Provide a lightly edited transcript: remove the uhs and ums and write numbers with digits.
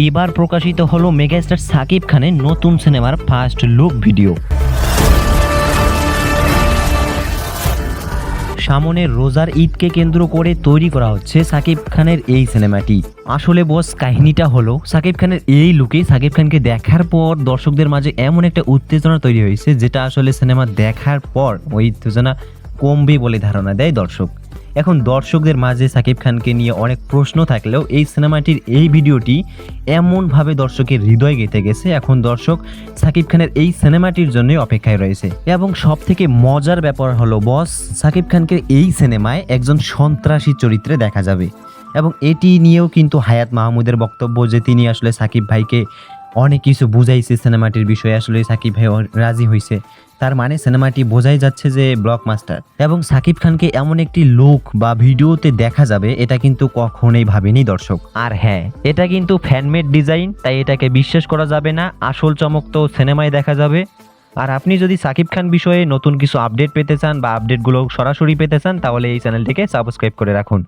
এবার প্রকাশিত হলো মেগাস্টার সাকিব খানের নতুন সিনেমার ফার্স্ট লুক ভিডিও। সামনের রোজার ঈদকে কেন্দ্র করে তৈরি করা হচ্ছে সাকিব খানের এই সিনেমাটি। আসলে বস কাহিনীটা হলো সাকিব খানের এই লুকে সাকিব খানকে দেখার পর দর্শকদের মাঝে এমন একটা উত্তেজনা তৈরি হয়েছে, যেটা আসলে সিনেমা দেখার পর ওই উত্তেজনা কমবে বলে ধারণা দেয় দর্শক। এখন দর্শকদের মাঝে সাকিব খানকে নিয়ে অনেক প্রশ্ন থাকলেও এই সিনেমাটির এই ভিডিওটি এমনভাবে দর্শকের হৃদয় গেঁথে গেছে, এখন দর্শক সাকিব খানের এই সিনেমাটির জন্যই অপেক্ষায় রয়েছে। এবং সব থেকে মজার ব্যাপার হলো বস, সাকিব খানকে এই সিনেমায় একজন সন্ত্রাসী চরিত্রে দেখা যাবে। এবং এটি নিয়েও কিন্তু হায়াত মাহমুদের বক্তব্য যে তিনি আসলে সাকিব ভাইকে অনেক কিছু বুঝাইছে সিনেমাটির বিষয়ে, আসলে সাকিব ভাই রাজি হয়েছে। তার মানে সিনেমাটি বোঝাই যাচ্ছে যে ব্লকবাস্টার। এবং সাকিব খানকে এমন একটি লুক বা ভিডিওতে দেখা যাবে, এটা কিন্তু কখনোই ভাবেনি দর্শক। আর হ্যাঁ, এটা কিন্তু ফ্যানমেড ডিজাইন, তাই এটাকে বিশ্বাস করা যাবে না। আসল চমক তো সিনেমায় দেখা যাবে। আর আপনি যদি সাকিব খান বিষয়ে নতুন কিছু আপডেট পেতে চান বা আপডেটগুলো সরাসরি পেতে চান, তাহলে এই চ্যানেলটিকে সাবস্ক্রাইব করে রাখুন।